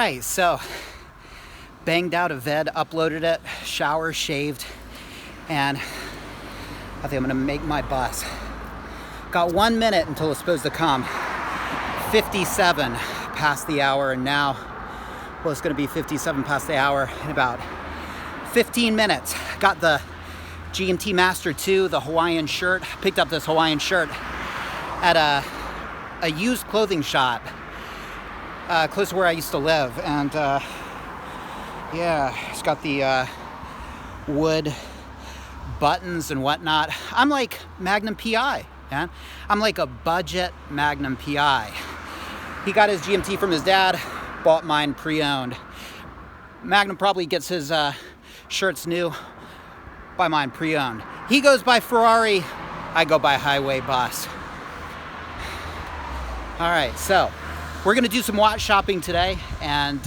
right, so banged out of bed, uploaded it, shower, shaved, and I think I'm gonna make my bus. Got 1 minute until it's supposed to come. 57 past the hour, and now, well, it's gonna be 57 past the hour in about 15 minutes. Got the GMT Master 2, the Hawaiian shirt. Picked up this Hawaiian shirt at a used clothing shop close to where I used to live, and yeah, it's got the wood buttons and whatnot. I'm like Magnum PI, man. I'm like a budget Magnum PI. He got his GMT from his dad, bought mine pre-owned. Magnum probably gets his shirts new, buy mine pre-owned. He goes by Ferrari, I go by Highway Bus. All right, so we're gonna do some watch shopping today, and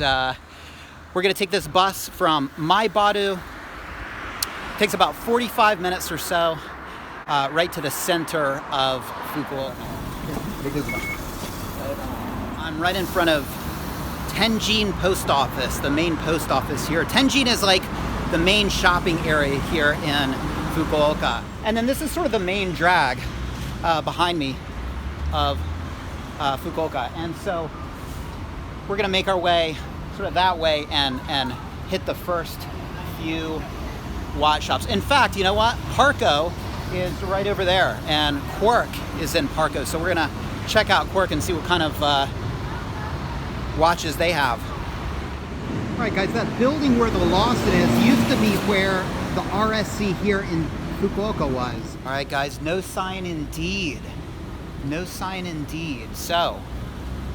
we're gonna take this bus from Maibadu. It takes about 45 minutes or so, right to the center of Fukuoka. I'm right in front of Tenjin Post Office, the main post office here. Tenjin is like the main shopping area here in Fukuoka. And then this is sort of the main drag behind me of Fukuoka. And so we're gonna make our way sort of that way and hit the first few watch shops. In fact, you know what? Parco is right over there, and Quark is in Parco. So we're gonna check out Quark and see what kind of watches they have. All right, guys, that building where the Lawson is used to be where the RSC here in Fukuoka was. All right, guys, no sign indeed. No sign indeed. So,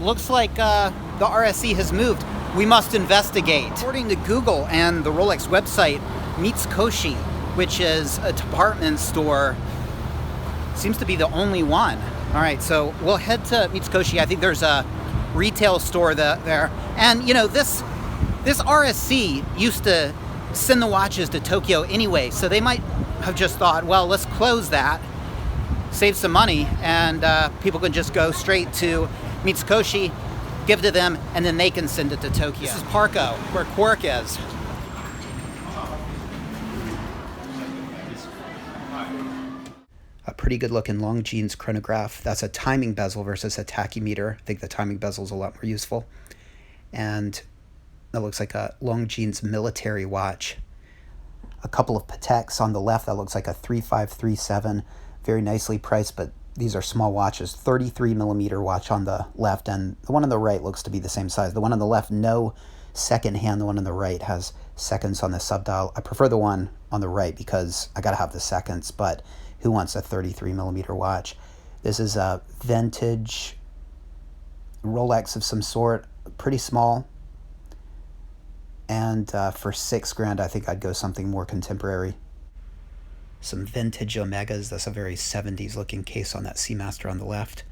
looks like the RSC has moved. We must investigate. According to Google and the Rolex website, Mitsukoshi, which is a department store, seems to be the only one. All right, so we'll head to Mitsukoshi. I think there's a retail store there. And, you know, this RSC used to send the watches to Tokyo anyway, so they might have just thought, well, let's close that, save some money, and people can just go straight to Mitsukoshi, give it to them, and then they can send it to Tokyo. This is Parco, where Quark is. A pretty good looking Longines chronograph. That's a timing bezel versus a tachymeter. I think the timing bezel is a lot more useful. And that looks like a Longines military watch. A couple of Pateks on the left. That looks like a 3537. Very nicely priced, but these are small watches. 33 millimeter watch on the left, and the one on the right looks to be the same size. The one on the left, no second hand. The one on the right has seconds on the subdial. I prefer the one on the right because I gotta have the seconds, but who wants a 33 millimeter watch? This is a vintage Rolex of some sort, pretty small. And for $6,000, I think I'd go something more contemporary. Some vintage Omegas. That's a very 70s looking case on that Seamaster on the left.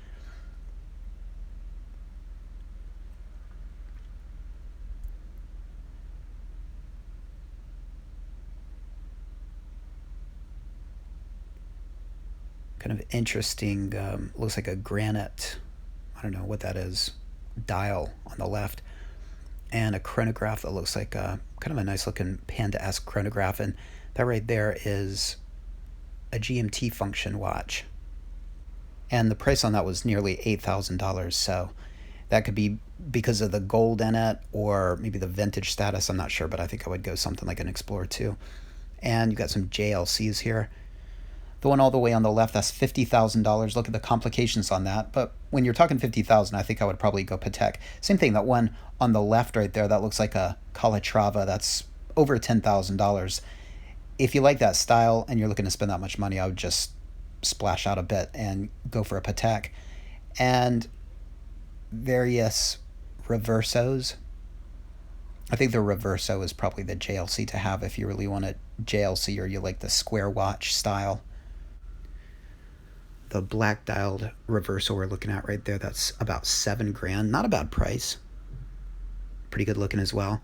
Kind of interesting, looks like a granite, I don't know what that is, dial on the left, and a chronograph that looks like kind of a nice looking Panda-esque chronograph, and that right there is a GMT function watch. And the price on that was nearly $8,000, so that could be because of the gold in it, or maybe the vintage status, I'm not sure, but I think I would go something like an Explorer 2. And you've got some JLCs here. The one all the way on the left, that's $50,000. Look at the complications on that. But when you're talking $50,000, I think I would probably go Patek. Same thing, that one on the left right there, that looks like a Calatrava. That's over $10,000. If you like that style and you're looking to spend that much money, I would just splash out a bit and go for a Patek. And various Reversos. I think the Reverso is probably the JLC to have if you really want a JLC or you like the square watch style. The black dialed Reverso we're looking at right there, that's about $7,000. Not a bad price. Pretty good looking as well.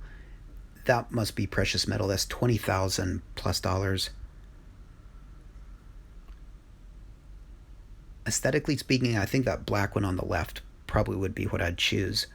That must be precious metal. That's $20,000 plus dollars. Aesthetically speaking, I think that black one on the left probably would be what I'd choose.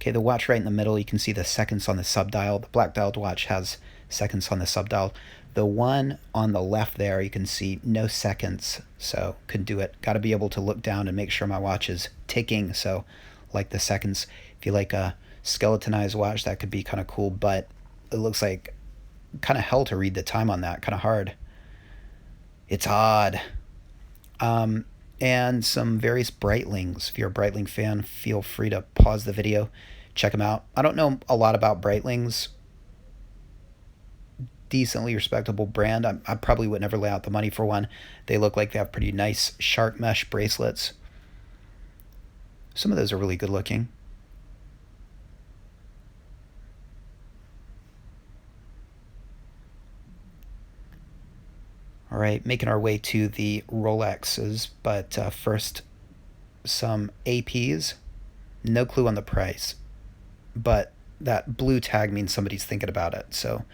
Okay, the watch right in the middle, you can see the seconds on the subdial. The black dialed watch has seconds on the subdial. The one on the left there, you can see no seconds, so couldn't do it. Got to be able to look down and make sure my watch is ticking, so like the seconds. If you like a skeletonized watch, that could be kind of cool, but it looks like kind of hell to read the time on that, kind of hard. It's odd. And some various Breitlings. If you're a Breitling fan, feel free to pause the video, check them out. I don't know a lot about Breitlings. Decently respectable brand. I probably would never lay out the money for one. They look like they have pretty nice shark mesh bracelets. Some of those are really good looking. All right, making our way to the Rolexes, but first some APs. No clue on the price, but that blue tag means somebody's thinking about it, so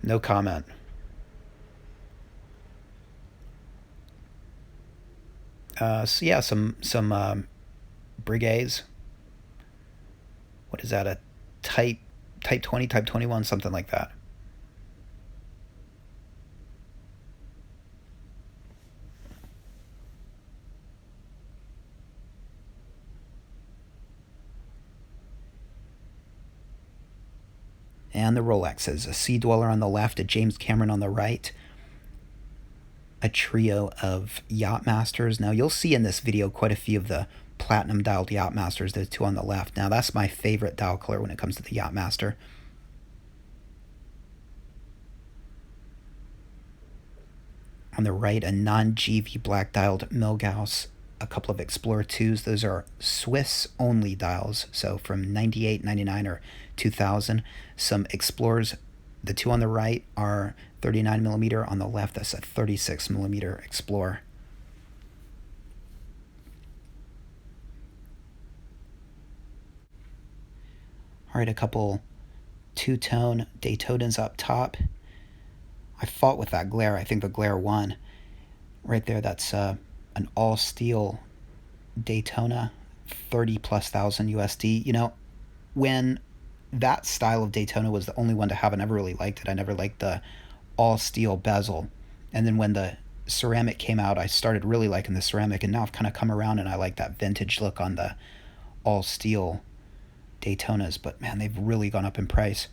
no comment. So yeah, some Breguets. What is that? A type 20, type 21, something like that. And the Rolexes, a Sea Dweller on the left, a James Cameron on the right, a trio of Yacht Masters. Now you'll see in this video quite a few of the platinum dialed Yacht Masters, the two on the left. Now that's my favorite dial color when it comes to the Yacht Master. On the right, a non-GV black dialed Milgauss, a couple of Explorer 2s. Those are Swiss only dials, so from 98, 99, or 2000. Some Explorers. The two on the right are 39mm. On the left, that's a 36mm Explorer. All right, a couple two-tone Daytonas up top. I fought with that glare. I think the glare won. Right there, that's an all-steel Daytona, 30+ thousand USD. You know, when that style of Daytona was the only one to have, I never really liked it. I never liked the all-steel bezel. And then when the ceramic came out, I started really liking the ceramic, and now I've kind of come around and I like that vintage look on the all-steel Daytonas, but man, they've really gone up in price.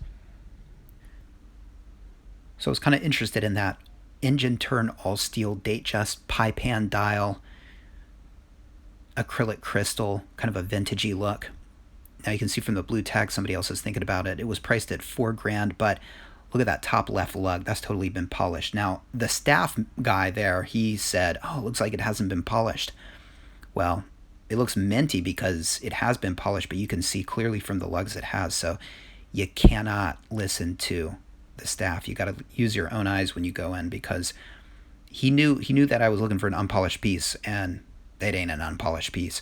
So I was kind of interested in that engine turn all steel Datejust pie pan dial, acrylic crystal, kind of a vintagey look. Now you can see from the blue tag somebody else is thinking about it. It was priced at $4,000, but look at that top left lug. That's totally been polished. Now the staff guy there, he said, oh, it looks like it hasn't been polished. Well, it looks minty because it has been polished, but you can see clearly from the lugs it has. So you cannot listen to the staff. You got to use your own eyes when you go in, because he knew that I was looking for an unpolished piece, and that ain't an unpolished piece.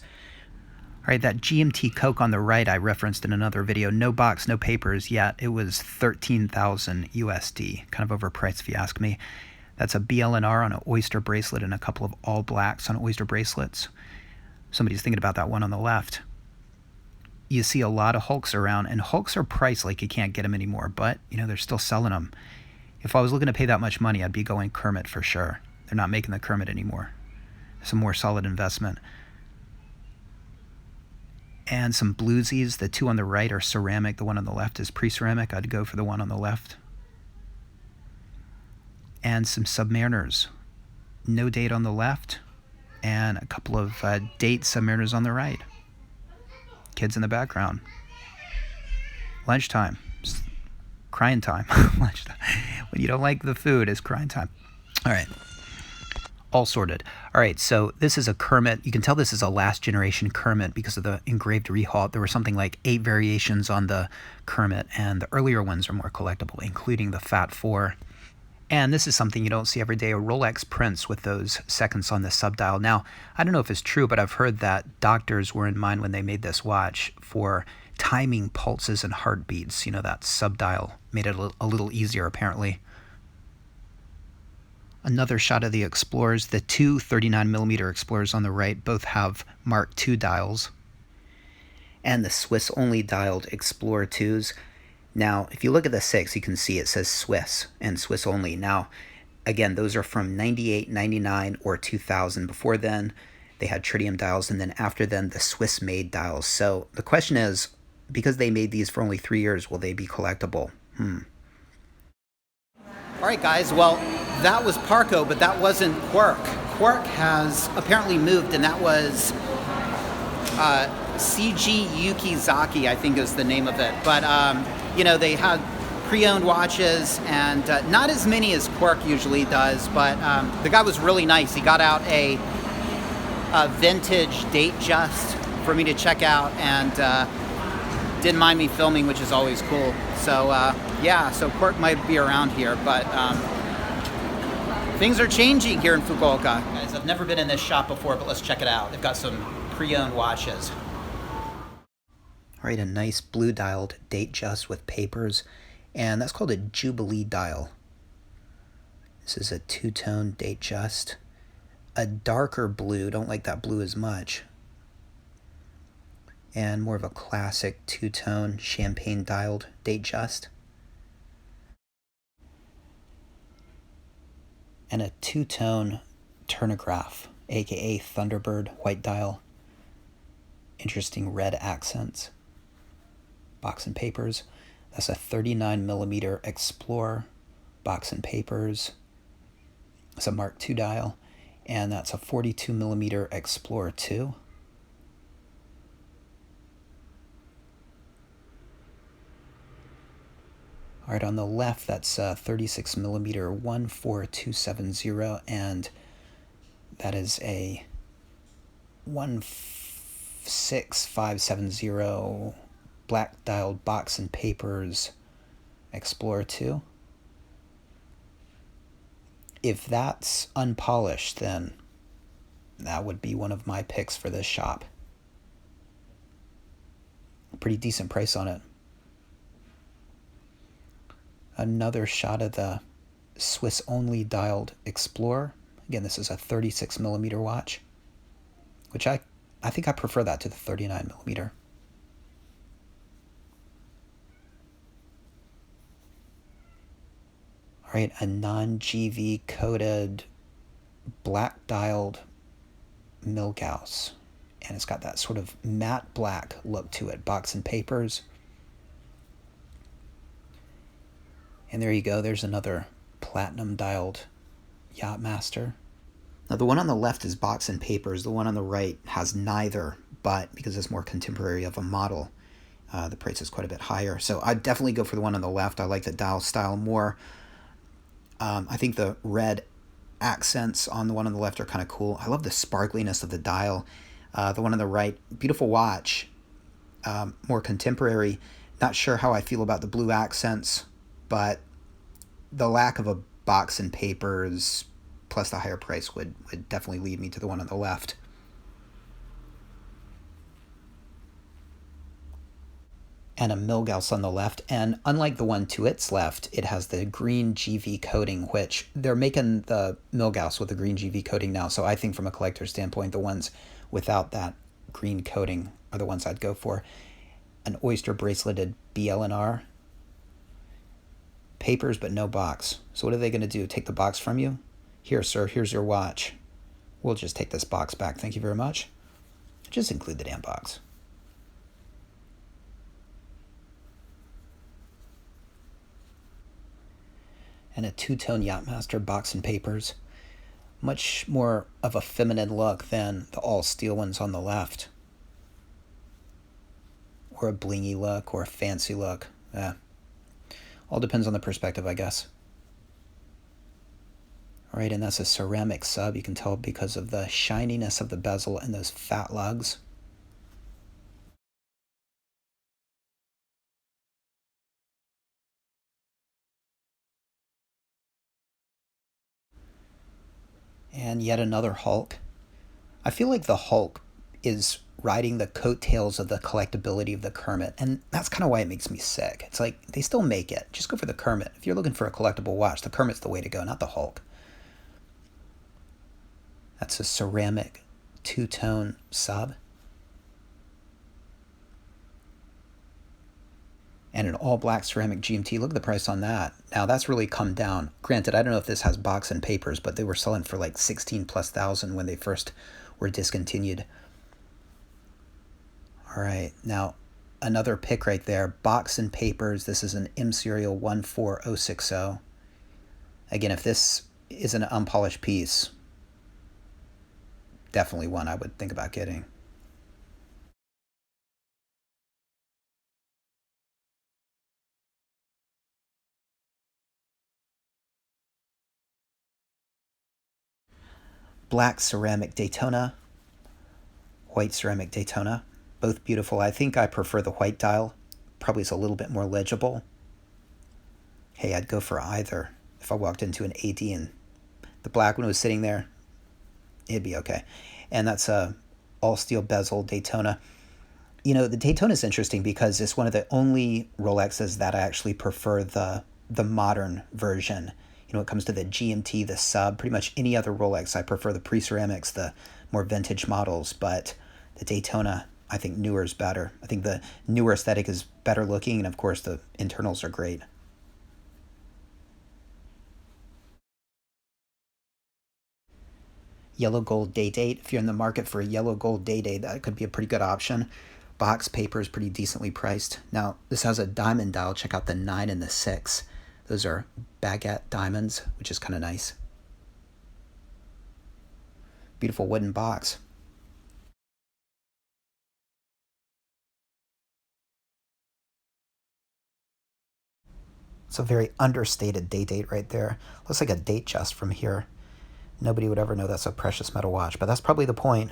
All right, that GMT Coke on the right I referenced in another video. No box, no papers yet. It was 13,000 USD. Kind of overpriced if you ask me. That's a BLNR on an oyster bracelet and a couple of all blacks on oyster bracelets. Somebody's thinking about that one on the left. You see a lot of Hulks around, and Hulks are priced like you can't get them anymore, but you know, they're still selling them. If I was looking to pay that much money, I'd be going Kermit for sure. They're not making the Kermit anymore. Some more solid investment. And some bluesies. The two on the right are ceramic. The one on the left is pre-ceramic. I'd go for the one on the left. And some Submariners. No date on the left, and a couple of date Submariners on the right. Kids in the background. Lunchtime. Crying time. Lunchtime. When you don't like the food, it's crying time. All right. All sorted. All right, so this is a Kermit. You can tell this is a last generation Kermit because of the engraved rehaul. There were something like 8 variations on the Kermit, and the earlier ones are more collectible, including the Fat 4. And this is something you don't see every day, a Rolex Prince with those seconds on the subdial. Now, I don't know if it's true, but I've heard that doctors were in mind when they made this watch for timing pulses and heartbeats. You know, that subdial made it a little easier, apparently. Another shot of the Explorers. The two 39mm Explorers on the right both have Mark II dials. And the Swiss-only dialed Explorer 2s. Now, if you look at the 6, you can see it says Swiss and Swiss only. Now, again, those are from 98, 99, or 2000. Before then, they had tritium dials, and then after then, the Swiss-made dials. So the question is, because they made these for only 3 years, will they be collectible? All right, guys, well, that was Parco, but that wasn't Quark. Quark has apparently moved, and that was CG Yukizaki, I think is the name of it. But, you know, they had pre-owned watches, and not as many as Quark usually does, but the guy was really nice. He got out a vintage date just for me to check out, and didn't mind me filming, which is always cool. So, yeah, so Quark might be around here, but things are changing here in Fukuoka. Guys, I've never been in this shop before, but let's check it out. They've got some pre-owned watches. All right, a nice blue dialed date just with papers, and that's called a Jubilee dial. This is a two-tone date just. A darker blue, don't like that blue as much. And more of a classic two-tone champagne dialed date just. And a two-tone turnograph, aka Thunderbird white dial. Interesting red accents. Box and papers. That's a 39mm Explorer. Box and papers. It's a Mark II dial. And that's a 42mm Explorer 2. All right, on the left, that's a 36mm 14270, and that is a 16570 black dialed box and papers Explorer 2. If that's unpolished, then that would be one of my picks for this shop. Pretty decent price on it. Another shot of the Swiss-only dialed Explorer. Again, this is a 36mm watch, which I think I prefer that to the 39mm. All right, a non-GV coated black dialed Milgauss, and it's got that sort of matte black look to it. Box and papers. And there you go, there's another platinum dialed Yachtmaster. Now the one on the left is box and papers, the one on the right has neither, but because it's more contemporary of a model, the price is quite a bit higher. So I'd definitely go for the one on the left. I like the dial style more. I think the red accents on the one on the left are kind of cool. I love the sparkliness of the dial. The one on the right, beautiful watch, more contemporary. Not sure how I feel about the blue accents, but the lack of a box and papers plus the higher price would definitely lead me to the one on the left. And a Milgauss on the left, and unlike the one to its left, it has the green GV coating, which they're making the Milgauss with the green GV coating now, so I think from a collector's standpoint, the ones without that green coating are the ones I'd go for. An oyster braceleted BL&R. Papers, but no box. So what are they going to do? Take the box from you? Here, sir, here's your watch. We'll just take this box back. Thank you very much. Just include the damn box. And a two-tone Yachtmaster box and papers. Much more of a feminine look than the all-steel ones on the left. Or a blingy look, or a fancy look. All depends on the perspective, I guess. All right, and that's a ceramic sub. You can tell because of the shininess of the bezel and those fat lugs. And yet another Hulk. I feel like the Hulk is riding the coattails of the collectability of the Kermit, and that's kind of why it makes me sick. It's like, they still make it. Just go for the Kermit. If you're looking for a collectible watch, the Kermit's the way to go, not the Hulk. That's a ceramic two-tone sub. And an all-black ceramic GMT. Look at the price on that. Now, that's really come down. Granted, I don't know if this has box and papers, but they were selling for like 16 plus thousand when they first were discontinued. All right, now another pick right there. Box and papers. This is an M Serial 14060. Again, if this is an unpolished piece, definitely one I would think about getting. Black ceramic Daytona, white ceramic Daytona. Both beautiful. I think I prefer the white dial. Probably is a little bit more legible. Hey, I'd go for either. If I walked into an AD and the black one was sitting there, it'd be okay. And that's a all steel bezel Daytona. You know, the Daytona is interesting because it's one of the only Rolexes that I actually prefer the modern version. You know, it comes to the GMT, the sub, pretty much any other Rolex. I prefer the pre-ceramics, the more vintage models, but the Daytona, I think newer is better. I think the newer aesthetic is better looking, and of course the internals are great. Yellow gold Day-Date. If you're in the market for a yellow gold Day-Date, that could be a pretty good option. Box paper is pretty decently priced. Now, this has a diamond dial. Check out the 9 and the 6. Those are baguette diamonds, which is kind of nice. Beautiful wooden box. It's a very understated Day-Date right there. Looks like a date just from here. Nobody would ever know that's a precious metal watch, but that's probably the point.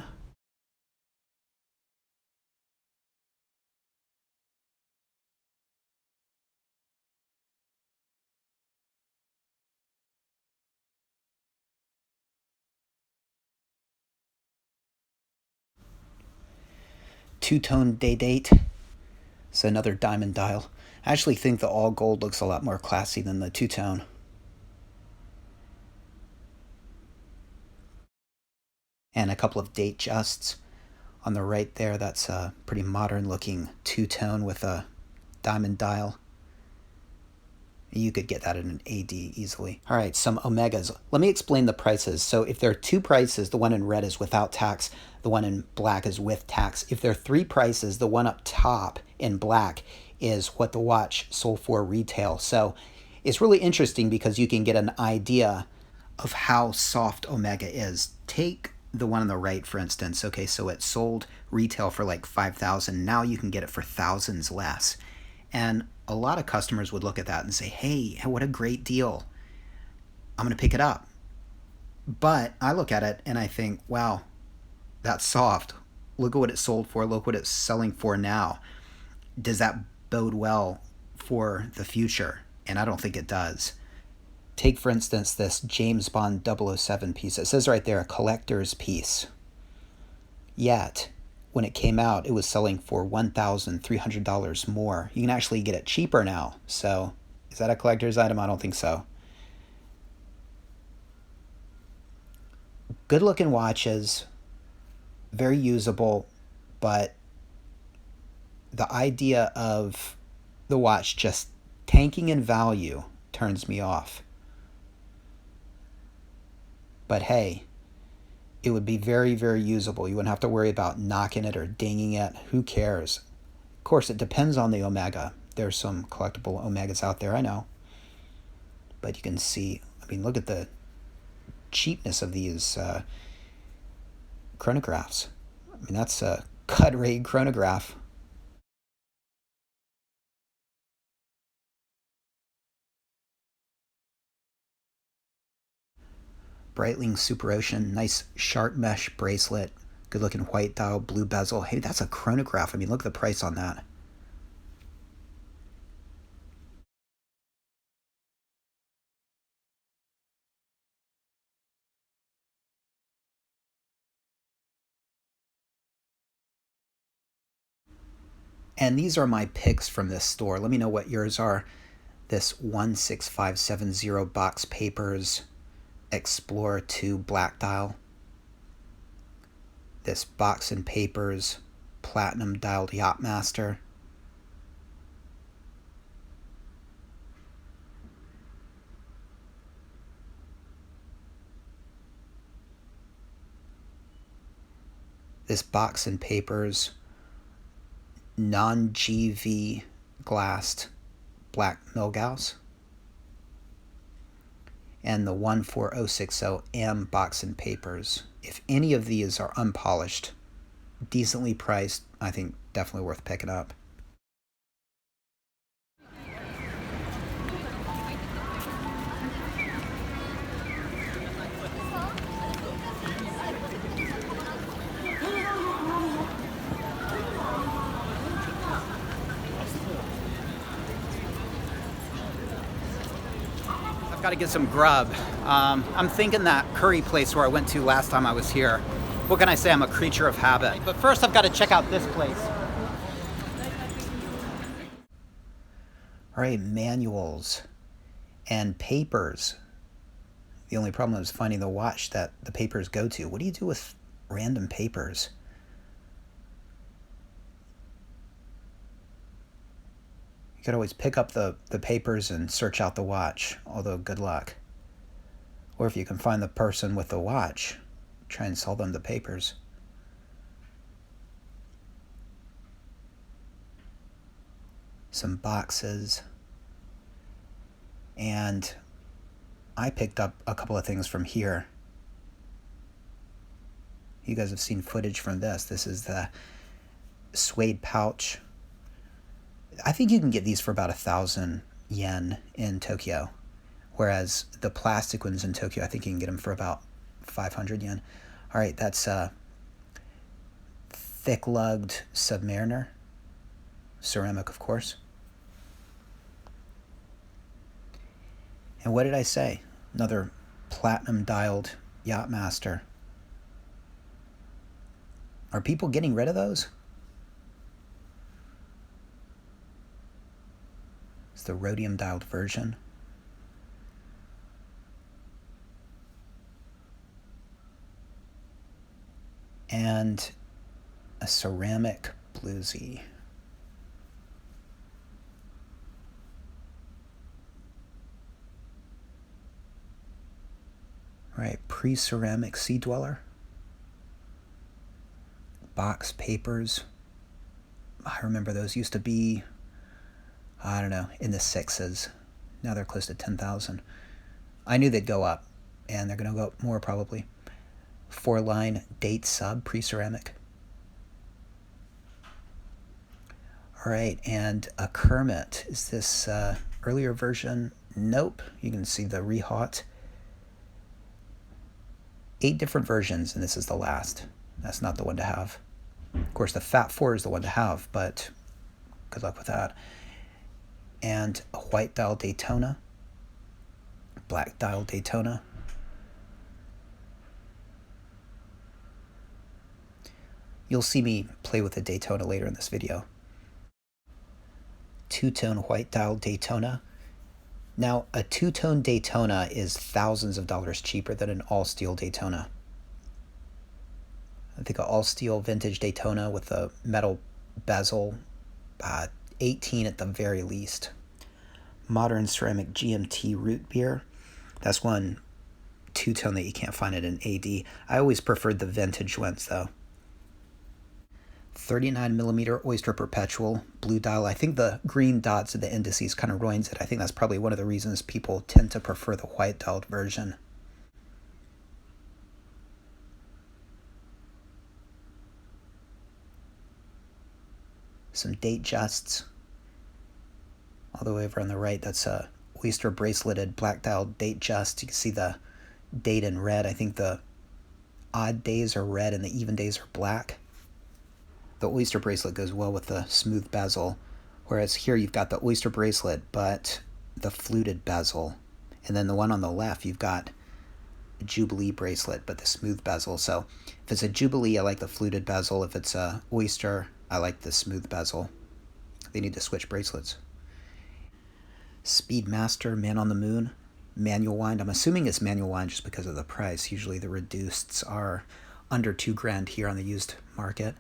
Two-tone Day-Date. It's another diamond dial. I actually think the all gold looks a lot more classy than the two-tone. And a couple of date justs on the right there. That's a pretty modern looking two-tone with a diamond dial. You could get that in an AD easily. All right, some Omegas. Let me explain the prices. So if there are two prices, the one in red is without tax, the one in black is with tax. If there are three prices, the one up top in black is what the watch sold for retail. So it's really interesting because you can get an idea of how soft Omega is. Take the one on the right, for instance. Okay, so it sold retail for like 5,000. Now you can get it for thousands less. And a lot of customers would look at that and say, hey, what a great deal. I'm going to pick it up. But I look at it and I think, wow, that's soft. Look at what it sold for. Look what it's selling for now. Does that bode well for the future? And I don't think it does. Take, for instance, this James Bond 007 piece. It says right there, a collector's piece. Yet, when it came out, it was selling for $1,300 more. You can actually get it cheaper now. So, is that a collector's item? I don't think so. Good looking watches, very usable, but the idea of the watch just tanking in value turns me off. But hey, it would be very, very usable. You wouldn't have to worry about knocking it or dinging it. Who cares? Of course, it depends on the Omega. There's some collectible Omegas out there, I know. But you can see, I mean, look at the cheapness of these chronographs. I mean, that's a cut rate chronograph. Breitling Super Ocean, nice sharp mesh bracelet, good looking white dial, blue bezel. Hey, that's a chronograph. I mean, look at the price on that. And these are my picks from this store. Let me know what yours are. This 16570 box papers Explorer 2 black dial. This Box and Papers platinum dialed Yachtmaster. This Box and Papers non-GV glassed black Milgauss. And the 14060M Box and Papers. If any of these are unpolished, decently priced, I think definitely worth picking up. I've got to get some grub. I'm thinking that curry place where I went to last time I was here. What can I say? I'm a creature of habit. But first I've got to check out this place. All right, manuals and papers. The only problem is finding the watch that the papers go to. What do you do with random papers? You could always pick up the papers and search out the watch, although good luck. Or if you can find the person with the watch, try and sell them the papers. Some boxes. And I picked up a couple of things from here. You guys have seen footage from this. This is the suede pouch. I think you can get these for about 1,000 yen in Tokyo, whereas the plastic ones in Tokyo, I think you can get them for about 500 yen. All right, that's a thick-lugged Submariner, ceramic, of course. And what did I say? Another platinum-dialed Yachtmaster. Are people getting rid of those? It's the rhodium-dialed version. And a ceramic bluesy. Right, pre-ceramic Sea Dweller. Box papers. I remember those used to be, I don't know, in the 6s. Now they're close to 10,000. I knew they'd go up, and they're going to go up more probably. 4-line date sub pre-ceramic. All right, and a Kermit. Is this earlier version? Nope. You can see the rehot. 8 different versions, and this is the last. That's not the one to have. Of course, the Fat 4 is the one to have, but good luck with that. And a white dial Daytona, black dial Daytona. You'll see me play with the Daytona later in this video. Two-tone white dial Daytona. Now, a two-tone Daytona is thousands of dollars cheaper than an all-steel Daytona. I think an all-steel vintage Daytona with a metal bezel, 18 at the very least. Modern ceramic GMT root beer. That's one two-tone that you can't find at an AD. I always preferred the vintage ones, though. 39mm Oyster Perpetual, blue dial. I think the green dots of the indices kind of ruins it. I think that's probably one of the reasons people tend to prefer the white dialed version. Some date justs. All the way over on the right, that's a Oyster braceleted black dialed date just. You can see the date in red. I think the odd days are red and the even days are black. The Oyster bracelet goes well with the smooth bezel, whereas here you've got the Oyster bracelet, but the fluted bezel. And then the one on the left, you've got a Jubilee bracelet, but the smooth bezel. So if it's a Jubilee, I like the fluted bezel. If it's a Oyster, I like the smooth bezel. They need to switch bracelets. Speedmaster, Man on the Moon, manual wind. I'm assuming it's manual wind just because of the price. Usually the reduceds are under $2,000 here on the used market.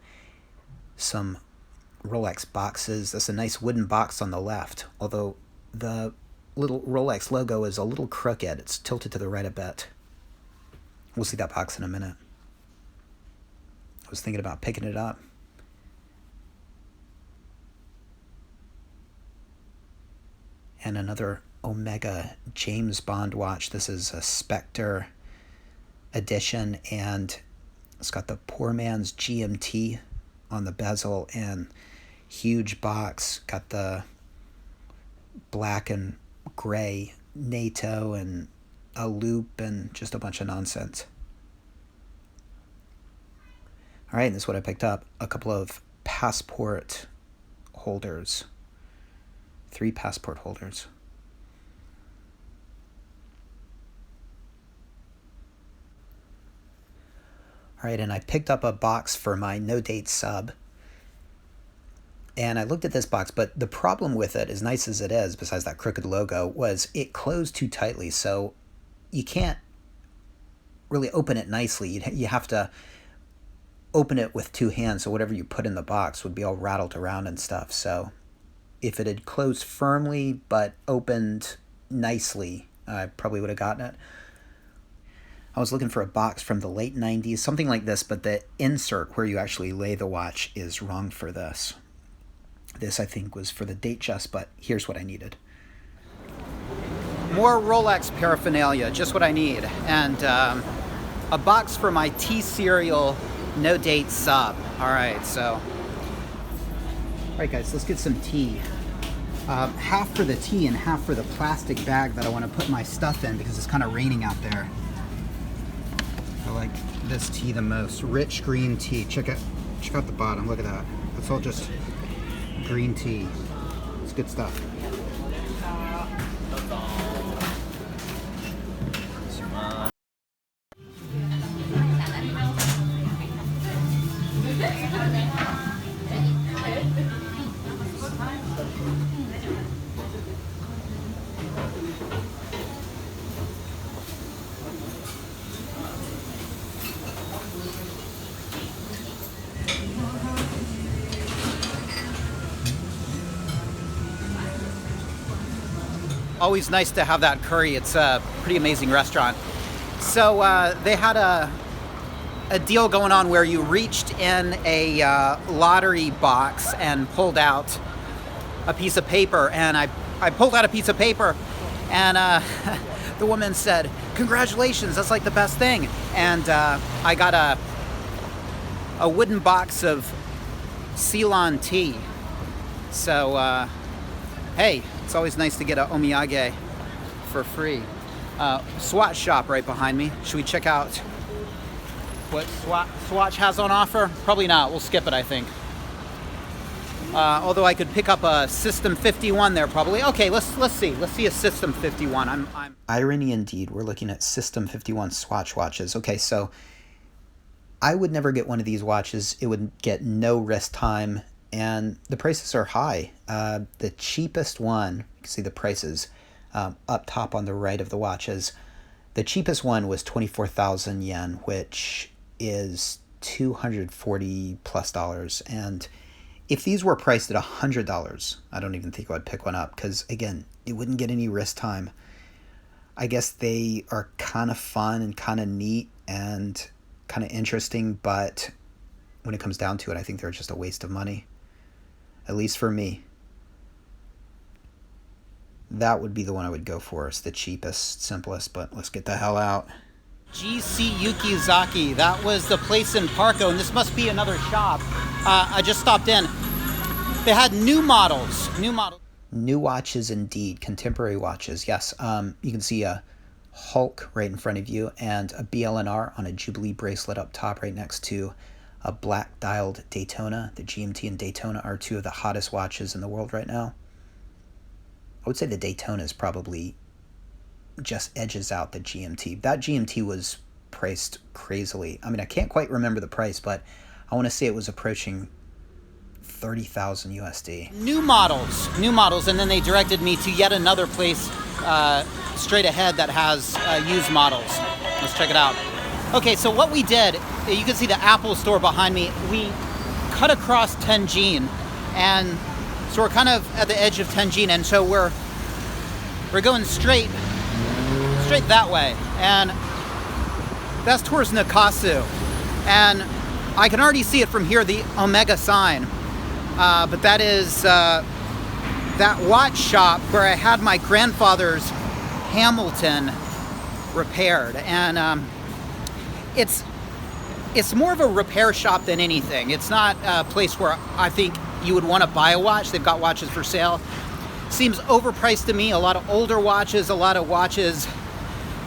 Some Rolex boxes. That's a nice wooden box on the left, although the little Rolex logo is a little crooked. It's tilted to the right a bit. We'll see that box in a minute. I was thinking about picking it up. And another Omega James Bond watch. This is a Spectre edition, and it's got the poor man's GMT on the bezel and huge box. Got the black and gray NATO and a loop and just a bunch of nonsense. All right, and this is what I picked up. A couple of passport holders. 3 passport holders. All right, and I picked up a box for my no-date sub. And I looked at this box, but the problem with it, as nice as it is, besides that crooked logo, was it closed too tightly. So you can't really open it nicely. You have to open it with 2 hands, so whatever you put in the box would be all rattled around and stuff. So if it had closed firmly but opened nicely, I probably would have gotten it. I was looking for a box from the late 90s, something like this, but the insert where you actually lay the watch is wrong for this. This, I think, was for the Datejust, but here's what I needed. More Rolex paraphernalia, just what I need. And a box for my T-Serial no-date sub. All right, so... All right, guys, let's get some tea. Half for the tea and half for the plastic bag that I want to put my stuff in because it's kind of raining out there. I like this tea the most. Rich green tea. Check out the bottom. Look at that. It's all just green tea. It's good stuff. Always nice to have that curry. It's a pretty amazing restaurant. So they had a deal going on where you reached in a lottery box and pulled out a piece of paper. And I pulled out a piece of paper, and the woman said, "Congratulations, that's like the best thing." And I got a wooden box of Ceylon tea. So hey, it's always nice to get an omiyage for free. Swatch shop right behind me. Should we check out what Swatch has on offer? Probably not. We'll skip it, I think. Although I could pick up a System 51 there, probably. Okay, let's see. Let's see a System 51. I'm Irony indeed. We're looking at System 51 Swatch watches. Okay, so I would never get one of these watches. It would get no wrist time. And the prices are high. The cheapest one, you can see the prices up top on the right of the watches. The cheapest one was 24,000 yen, which is $240 plus. And if these were priced at $100, I don't even think I would pick one up because, again, it wouldn't get any wrist time. I guess they are kind of fun and kind of neat and kind of interesting, but when it comes down to it, I think they're just a waste of money. At least for me. That would be the one I would go for. It's the cheapest, simplest, but let's get the hell out. GC Yukizaki. That was the place in Parco, and this must be another shop. I just stopped in. They had new models. New watches indeed. Contemporary watches, yes. You can see a Hulk right in front of you and a BLNR on a Jubilee bracelet up top right next to a black dialed Daytona. The GMT and Daytona are 2 of the hottest watches in the world right now. I would say the Daytona is probably just edges out the GMT. That GMT was priced crazily. I mean, I can't quite remember the price, but I want to say it was approaching 30,000 USD. New models, and then they directed me to yet another place straight ahead that has used models. Let's check it out. Okay, so what we did, you can see the Apple store behind me. We cut across Tenjin, and so we're kind of at the edge of Tenjin, and so we're going straight that way, and that's towards Nakasu, and I can already see it from here, the Omega sign, but that is that watch shop where I had my grandfather's Hamilton repaired, and it's more of a repair shop than anything. It's not a place where I think you would want to buy a watch. They've got watches for sale. Seems overpriced to me. A lot of older watches, a lot of watches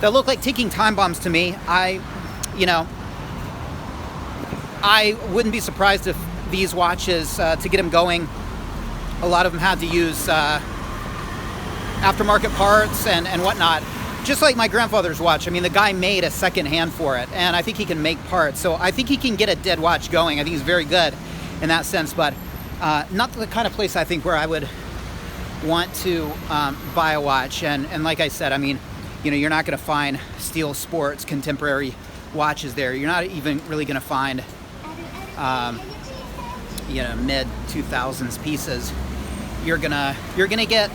that look like ticking time bombs to me. I wouldn't be surprised if these watches, to get them going, a lot of them had to use aftermarket parts and whatnot. Just like my grandfather's watch. I mean, the guy made a second hand for it, and I think he can make parts. So I think he can get a dead watch going. I think he's very good in that sense, but not the kind of place I think where I would want to buy a watch. And like I said, I mean, you're not going to find Steel Sports contemporary watches there. You're not even really going to find, mid 2000s pieces. You're gonna get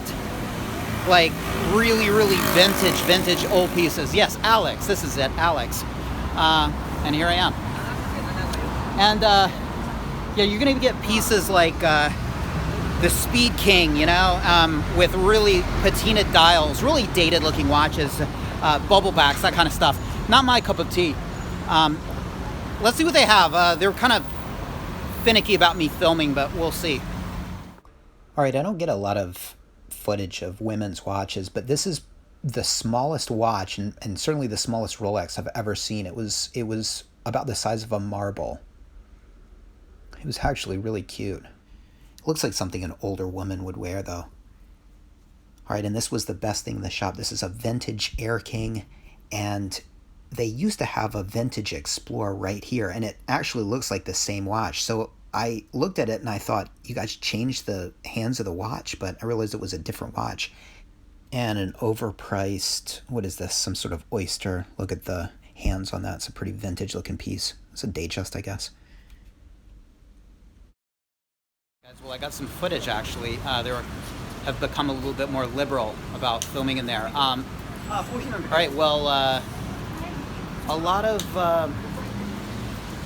like really vintage old pieces. Yes, Alex, this is it, Alex. And here I am. And yeah, you're gonna get pieces like the Speed King, with really patinaed dials, really dated looking watches, bubble backs, that kind of stuff. Not my cup of tea. Let's see what they have. They're kind of finicky about me filming, but we'll see. All right, I don't get a lot of footage of women's watches, but this is the smallest watch and certainly the smallest Rolex I've ever seen. It was about the size of a marble. It was actually really cute. It looks like something an older woman would wear, though. All right, and this was the best thing in the shop. This is a vintage Air King, and they used to have a vintage Explorer right here, and it actually looks like the same watch. So I looked at it and I thought, you guys changed the hands of the watch, but I realized it was a different watch. And an overpriced, what is this, some sort of oyster. Look at the hands on that. It's a pretty vintage looking piece. It's a Datejust, I guess. Well, I got some footage actually. They have become a little bit more liberal about filming in there. All right, well, a lot of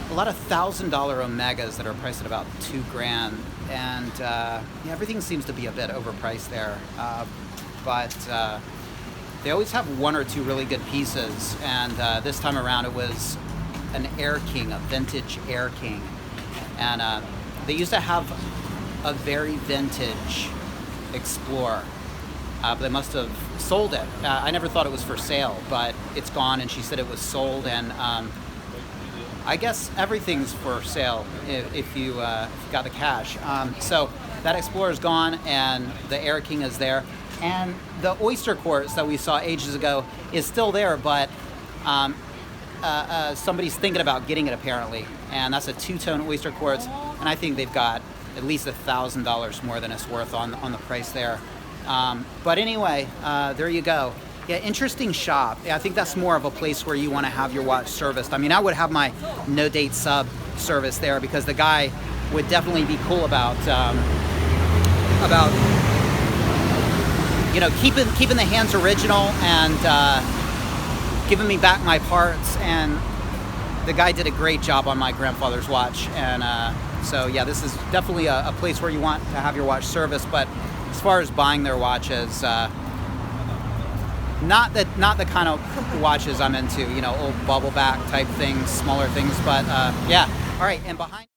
$1,000 Omegas that are priced at about $2,000, and yeah, everything seems to be a bit overpriced there. But they always have one or two really good pieces, and this time around it was an Air King, a vintage Air King, and they used to have a very vintage Explorer, but they must have sold it. I never thought it was for sale, but it's gone, and she said it was sold, and I guess everything's for sale if you got the cash. So that Explorer's gone, and the Air King is there, and the oyster quartz that we saw ages ago is still there, but somebody's thinking about getting it apparently, and that's a two-tone oyster quartz, and I think they've got at least $1,000 more than it's worth on the price there. But anyway, there you go. Yeah, interesting shop. Yeah, I think that's more of a place where you want to have your watch serviced. I mean, I would have my no date sub service there because the guy would definitely be cool about keeping the hands original and giving me back my parts. And the guy did a great job on my grandfather's watch. And so yeah, this is definitely a place where you want to have your watch serviced. But as far as buying their watches, not the kind of watches I'm into, old bubble back type things, smaller things, but yeah. All right, and behind